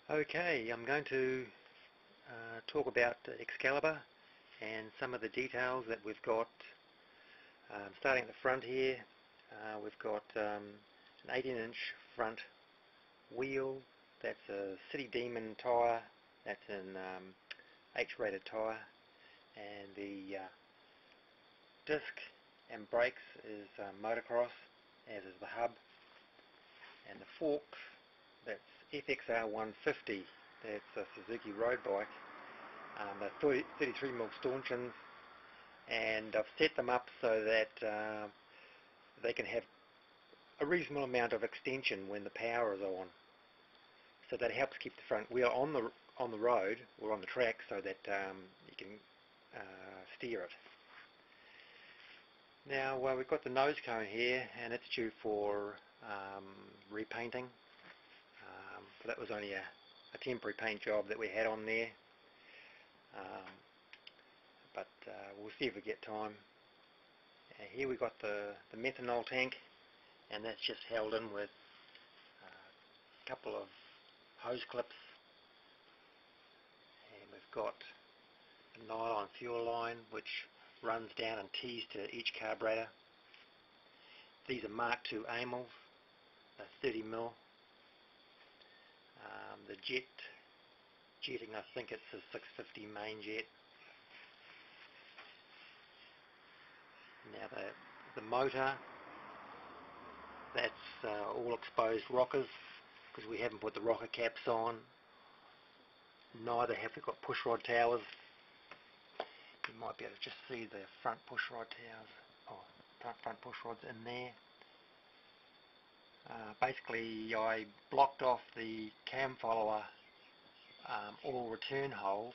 Okay, I'm going to talk about Excalibur and some of the details that we've got. Starting at the front here, we've got an 18-inch front wheel. That's a City Demon tyre. That's an H-rated tyre, and the disc and brakes is motocross, as is the hub, and the forks, that's FXR 150. That's a Suzuki road bike. They're 33mm stanchions, and I've set them up so that they can have a reasonable amount of extension when the power is on. So that helps keep the front wheel on the road or on the track, so that you can steer it. Now we've got the nose cone here, and it's due for repainting. But that was only a temporary paint job that we had on there. But we'll see if we get time. Here we've got the methanol tank, and that's just held in with a couple of hose clips. And we've got a nylon fuel line which runs down and tees to each carburetor. These are Mark II amyls, they're 30mm. The jetting, I think it's a 650 main jet. Now the motor, that's all exposed rockers, because we haven't put the rocker caps on. Neither have we got pushrod towers. You might be able to just see the front pushrod towers, front pushrods in there. Basically, I blocked off the cam follower oil return holes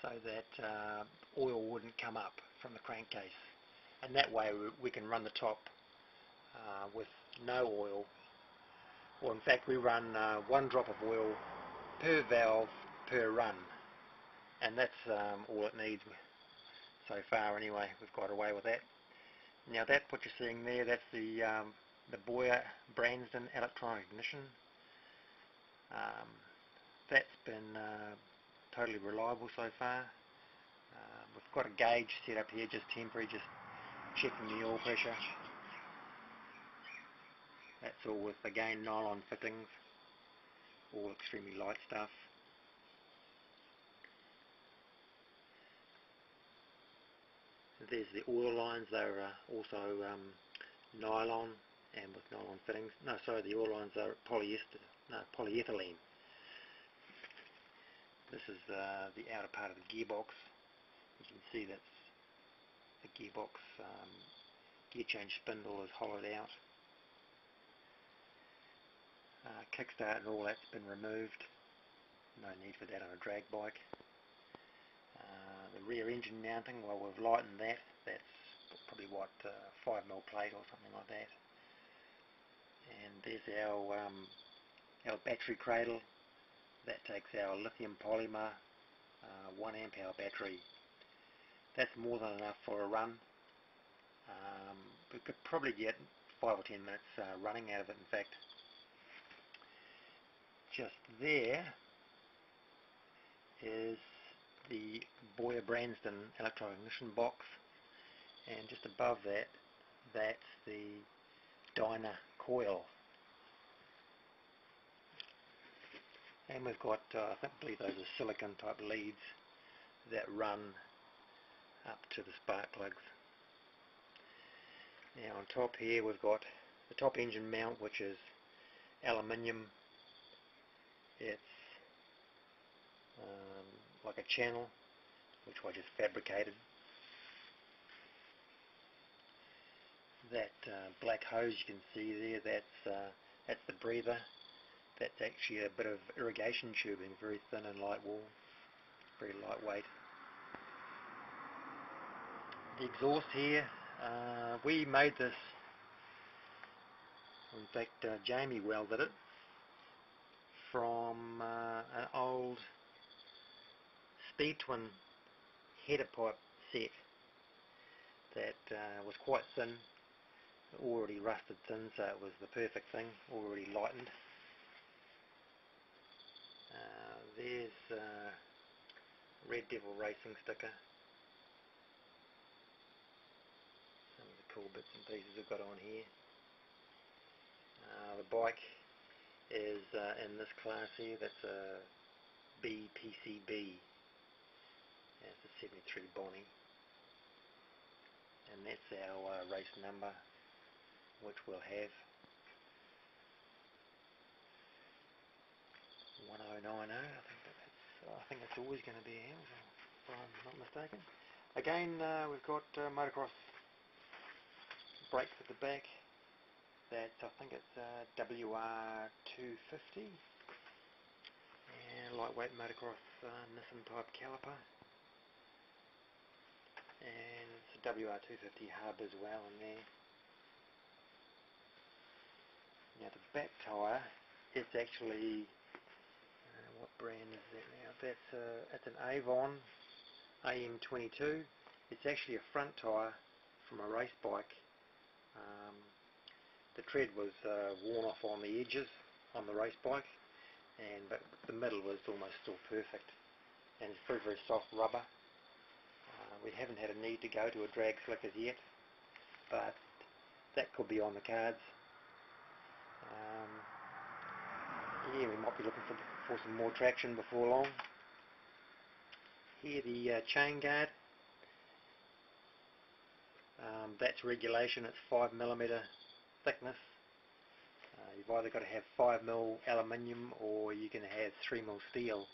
so that oil wouldn't come up from the crankcase, and that way we can run the top with no oil. Or in fact, we run 1 drop of oil per valve per run, and that's all it needs so far anyway. We've got away with that. Now that what you're seeing there, that's the Boyer Branston electronic ignition. That's been totally reliable so far. We've got a gauge set up here, just temporary, just checking the oil pressure. That's all with, again, nylon fittings, all extremely light stuff. There's the oil lines. They're also nylon and with nylon fittings. No, sorry, the oil lines are polyethylene. This is the outer part of the gearbox. You can see that's the gearbox gear change spindle is hollowed out. Kickstart and all that's been removed. No need for that on a drag bike. The rear engine mounting, well, we've lightened that. That's probably what, 5mm plate or something like that. And there's our battery cradle. That takes our lithium polymer 1 amp hour battery. That's more than enough for a run. We could probably get 5 or 10 minutes running out of it. In fact, just there is the Boyer Branston electronic ignition box, and just above that, that's the Dyna coil. And we've got, I believe those are silicon type leads that run up to the spark plugs. Now on top here we've got the top engine mount, which is aluminium. It's like a channel, which I just fabricated. That black hose you can see there, that's the breather. That's actually a bit of irrigation tubing, very thin and light wool, very lightweight. The exhaust here, we made this, in fact Jamie welded it from an old Speed Twin header pipe set that was quite thin, already rusted thin, so it was the perfect thing, already lightened. Red Devil Racing sticker. Some of the cool bits and pieces we've got on here. The bike is in this class here, that's a BPCB. That's a 73 Bonnie. And that's our race number, which we'll have 1090. I think that's always going to be ours, if I'm not mistaken. Again, we've got motocross brakes at the back. That's, I think it's WR250, and lightweight motocross Nissan type caliper, and it's a WR250 hub as well in there. Now the back tyre, it's actually, what brand is that now? It's an Avon AM22. It's actually a front tyre from a race bike. The tread was worn off on the edges on the race bike, but the middle was almost still perfect, and it's very, very soft rubber. We haven't had a need to go to a drag slick as yet, but that could be on the cards. Yeah, we might be looking for some more traction before long. Here the chain guard, that's regulation, it's 5mm thickness. You've either got to have 5mm aluminium or you can have 3mm steel.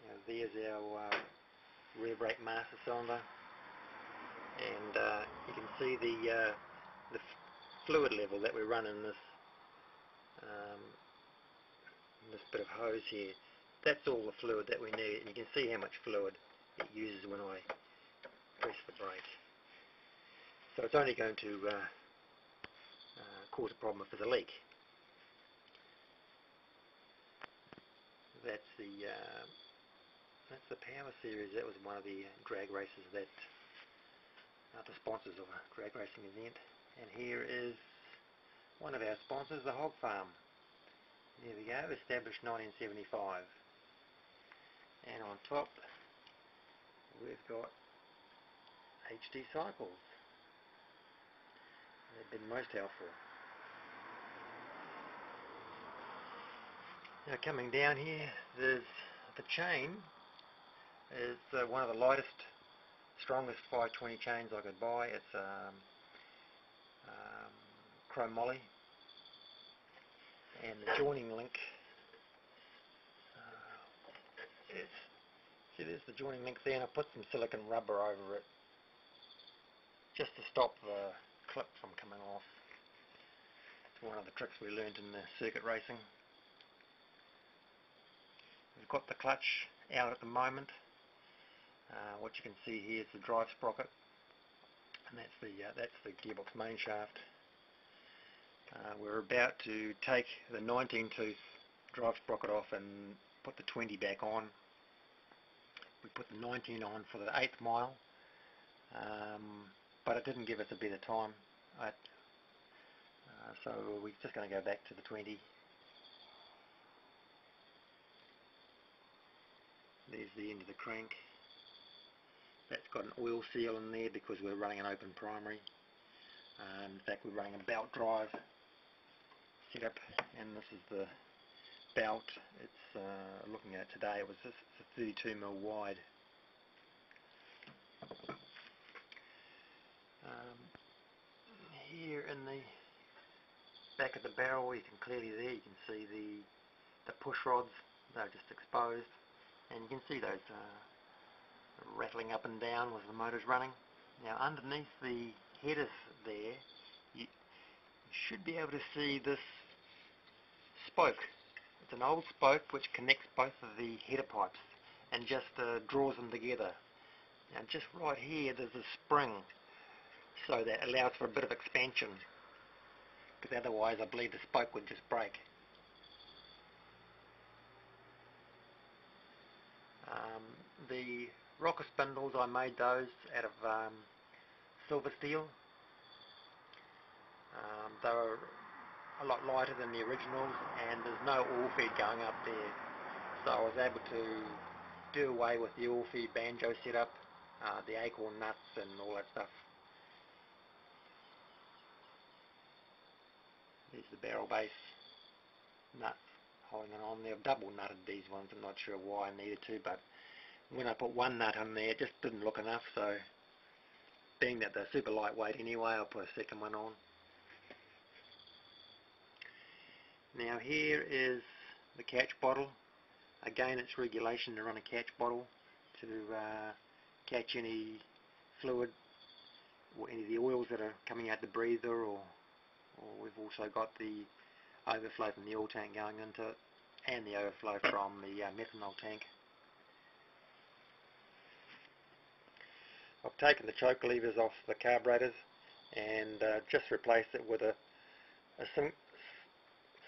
Now there's our rear brake master cylinder, and you can see the fluid level that we run in this bit of hose here. That's all the fluid that we need, and you can see how much fluid it uses when I press the brake. So it's only going to cause a problem if there's a leak. That's the Power Series. That was one of the drag races that the sponsors of a drag racing event. And here is one of our sponsors, the Hog Farm. There we go, established 1975. And on top we've got HD Cycles. They've been most helpful. Now coming down here, there's the chain is one of the lightest, strongest 520 chains I could buy. It's chrome moly, and the joining link, see there's the joining link there, and I put some silicone rubber over it just to stop the clip from coming off. It's one of the tricks we learned in the circuit racing. We've got the clutch out at the moment. What you can see here is the drive sprocket, and that's the gearbox main shaft. We're about to take the 19-tooth drive sprocket off and put the 20 back on. We put the 19 on for the 8th mile, but it didn't give us a better time. So we're just going to go back to the 20. There's the end of the crank. That's got an oil seal in there because we're running an open primary. In fact, we're running a belt drive setup, and this is the belt. It's looking at it today, it's a 32mm wide. Here in the back of the barrel, you can clearly you can see the push rods. They're just exposed, and you can see those rattling up and down with the motors running. Now underneath the headers there, you should be able to see this spoke. It's an old spoke which connects both of the header pipes and just draws them together. Now just right here there's a spring, so that allows for a bit of expansion, because otherwise I believe the spoke would just break. The rocker spindles, I made those out of silver steel. They were a lot lighter than the originals, and there's no oil feed going up there, so I was able to do away with the oil feed banjo setup, the acorn nuts and all that stuff. There's the barrel base nuts holding it on there. I've double nutted these ones, I'm not sure why I needed to, but when I put one nut on there it just didn't look enough, so being that they're super lightweight anyway, I'll put a second one on. Now here is the catch bottle. Again, it's regulation to run a catch bottle to catch any fluid or any of the oils that are coming out the breather, or we've also got the overflow from the oil tank going into it, and the overflow from the methanol tank. I've taken the choke levers off the carburetors and just replaced it with a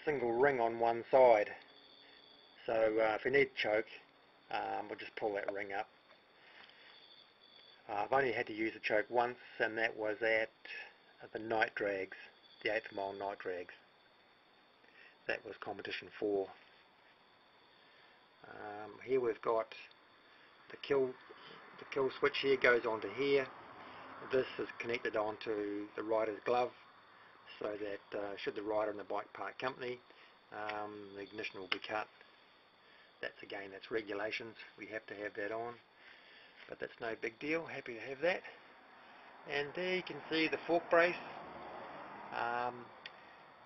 single ring on one side. So if you need choke, we'll just pull that ring up. I've only had to use the choke once, and that was at the night drags, the 8th mile night drags. That was competition 4. Here we've got the kill switch here goes onto here. This is connected onto the rider's glove, so that should the rider and the bike part company, the ignition will be cut. That's regulations, we have to have that on, but that's no big deal, happy to have that. And there you can see the fork brace.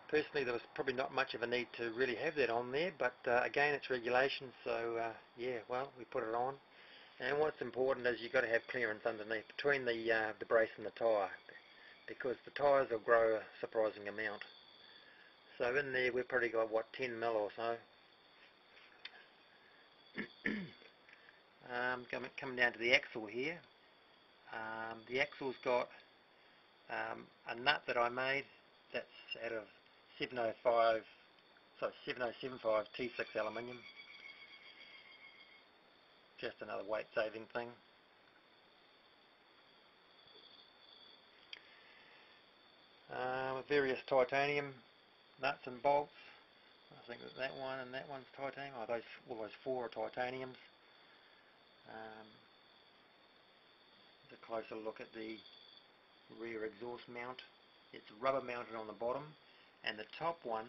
Personally, there was probably not much of a need to really have that on there, but again, it's regulations, so yeah, well, we put it on. And what's important is you've got to have clearance underneath between the brace and the tyre, because the tyres will grow a surprising amount. So in there we've probably got, what, 10 mil or so. Coming down to the axle here. The axle's got a nut that I made that's out of 7075 T6 aluminium. Just another weight saving thing. Various titanium nuts and bolts. I think that one and that one's titanium. Oh, all those 4 are titaniums. A closer look at the rear exhaust mount. It's rubber mounted on the bottom, and the top one,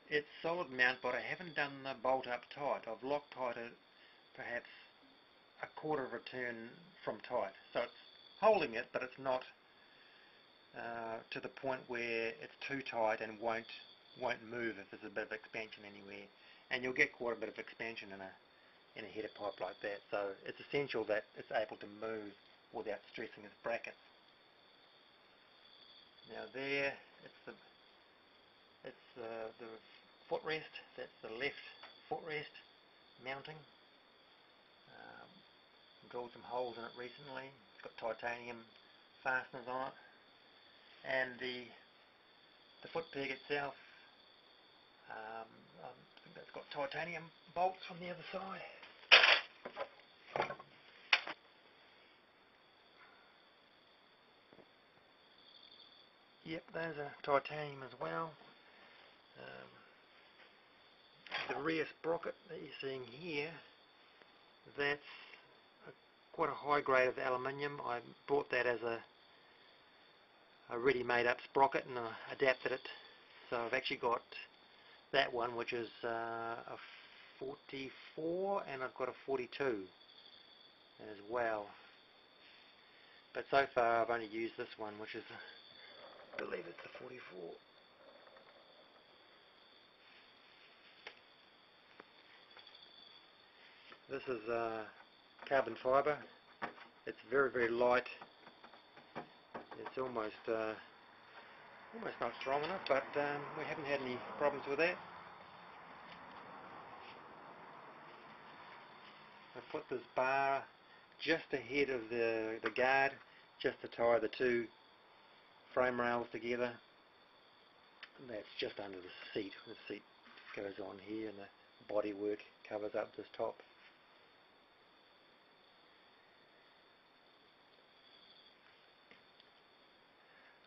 it's solid mount, but I haven't done the bolt up tight. I've Loctited perhaps a quarter of a turn from tight, so it's holding it, but it's not to the point where it's too tight and won't move if there's a bit of expansion anywhere. And you'll get quite a bit of expansion in a header pipe like that, so it's essential that it's able to move without stressing its brackets. Now there, it's the footrest. That's the left footrest mounting. Drilled some holes in it recently. It's got titanium fasteners on it, and the foot peg itself, I think that's got titanium bolts on the other side. Yep, those are titanium as well. The rear sprocket that you're seeing here, that's quite a high grade of aluminium. I bought that as a ready-made up sprocket and adapted it. So I've actually got that one, which is a 44, and I've got a 42 as well. But so far I've only used this one, which is, I believe it's the 44. This is carbon fibre. It's very, very light. It's almost not strong enough, but we haven't had any problems with that. I put this bar just ahead of the guard, just to tie the 2 frame rails together. And that's just under the seat. The seat goes on here, and the bodywork covers up this top.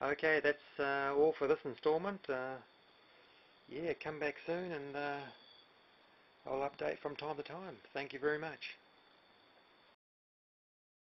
Okay, that's all for this instalment. Yeah, come back soon and I'll update from time to time. Thank you very much.